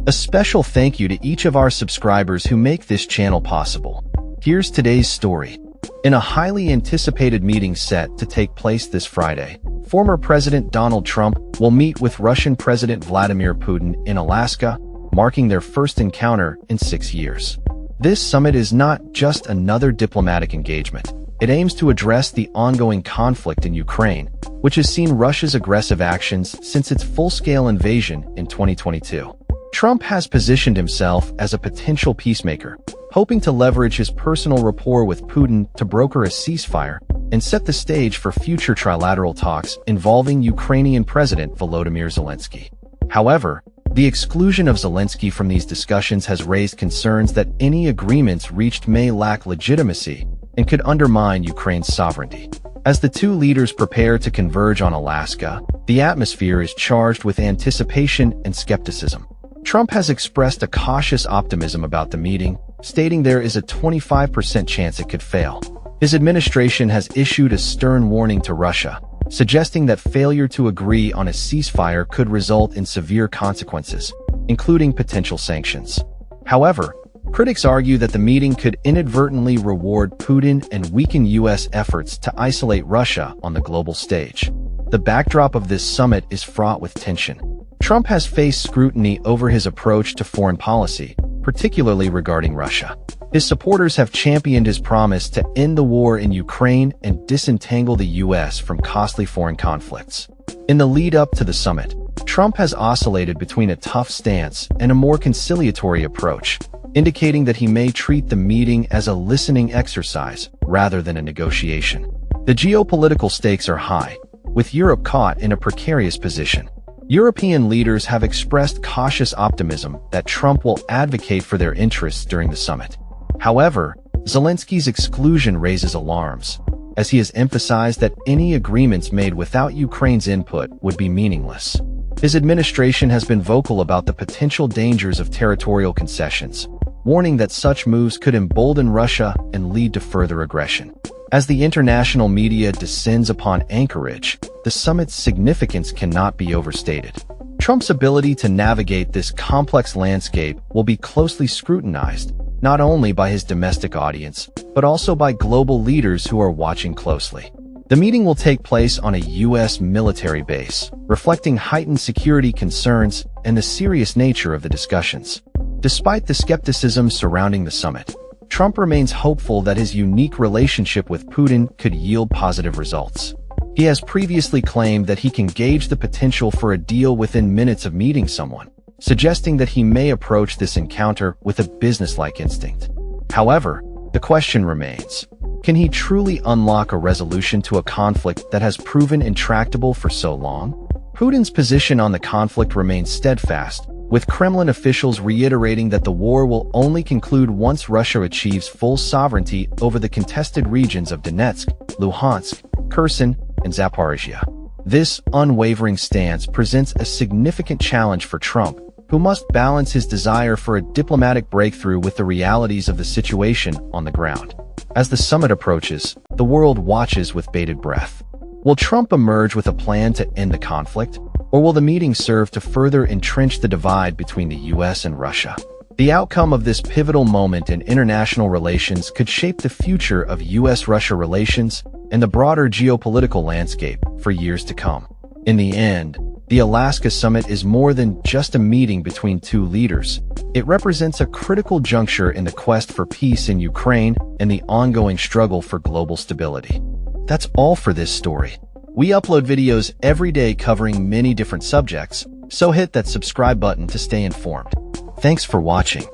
A special thank you to each of our subscribers who make this channel possible. Here's today's story. In a highly anticipated meeting set to take place this Friday, former President Donald Trump will meet with Russian President Vladimir Putin in Alaska, marking their first encounter in 6 years. This summit is not just another diplomatic engagement. It aims to address the ongoing conflict in Ukraine, which has seen Russia's aggressive actions since its full-scale invasion in 2022. Trump has positioned himself as a potential peacemaker, hoping to leverage his personal rapport with Putin to broker a ceasefire and set the stage for future trilateral talks involving Ukrainian President Volodymyr Zelensky. However, the exclusion of Zelensky from these discussions has raised concerns that any agreements reached may lack legitimacy and could undermine Ukraine's sovereignty. As the two leaders prepare to converge on Alaska, the atmosphere is charged with anticipation and skepticism. Trump has expressed a cautious optimism about the meeting, stating there is a 25% chance it could fail. His administration has issued a stern warning to Russia, suggesting that failure to agree on a ceasefire could result in severe consequences, including potential sanctions. However, critics argue that the meeting could inadvertently reward Putin and weaken U.S. efforts to isolate Russia on the global stage. The backdrop of this summit is fraught with tension. Trump has faced scrutiny over his approach to foreign policy, particularly regarding Russia. His supporters have championed his promise to end the war in Ukraine and disentangle the U.S. from costly foreign conflicts. In the lead-up to the summit, Trump has oscillated between a tough stance and a more conciliatory approach, indicating that he may treat the meeting as a listening exercise rather than a negotiation. The geopolitical stakes are high, with Europe caught in a precarious position. European leaders have expressed cautious optimism that Trump will advocate for their interests during the summit. However, Zelensky's exclusion raises alarms, as he has emphasized that any agreements made without Ukraine's input would be meaningless. His administration has been vocal about the potential dangers of territorial concessions, warning that such moves could embolden Russia and lead to further aggression. As the international media descends upon Anchorage, the summit's significance cannot be overstated. Trump's ability to navigate this complex landscape will be closely scrutinized, not only by his domestic audience, but also by global leaders who are watching closely. The meeting will take place on a U.S. military base, reflecting heightened security concerns and the serious nature of the discussions. Despite the skepticism surrounding the summit, Trump remains hopeful that his unique relationship with Putin could yield positive results. He has previously claimed that he can gauge the potential for a deal within minutes of meeting someone, suggesting that he may approach this encounter with a business-like instinct. However, the question remains, can he truly unlock a resolution to a conflict that has proven intractable for so long? Putin's position on the conflict remains steadfast, with Kremlin officials reiterating that the war will only conclude once Russia achieves full sovereignty over the contested regions of Donetsk, Luhansk, Kherson, and Zaporizhia. This unwavering stance presents a significant challenge for Trump, who must balance his desire for a diplomatic breakthrough with the realities of the situation on the ground. As the summit approaches, the world watches with bated breath. Will Trump emerge with a plan to end the conflict, or will the meeting serve to further entrench the divide between the U.S. and Russia? The outcome of this pivotal moment in international relations could shape the future of U.S.-Russia relations and the broader geopolitical landscape for years to come. In the end, the Alaska summit is more than just a meeting between two leaders. It represents a critical juncture in the quest for peace in Ukraine and the ongoing struggle for global stability. That's all for this story. We upload videos every day covering many different subjects, so hit that subscribe button to stay informed. Thanks for watching.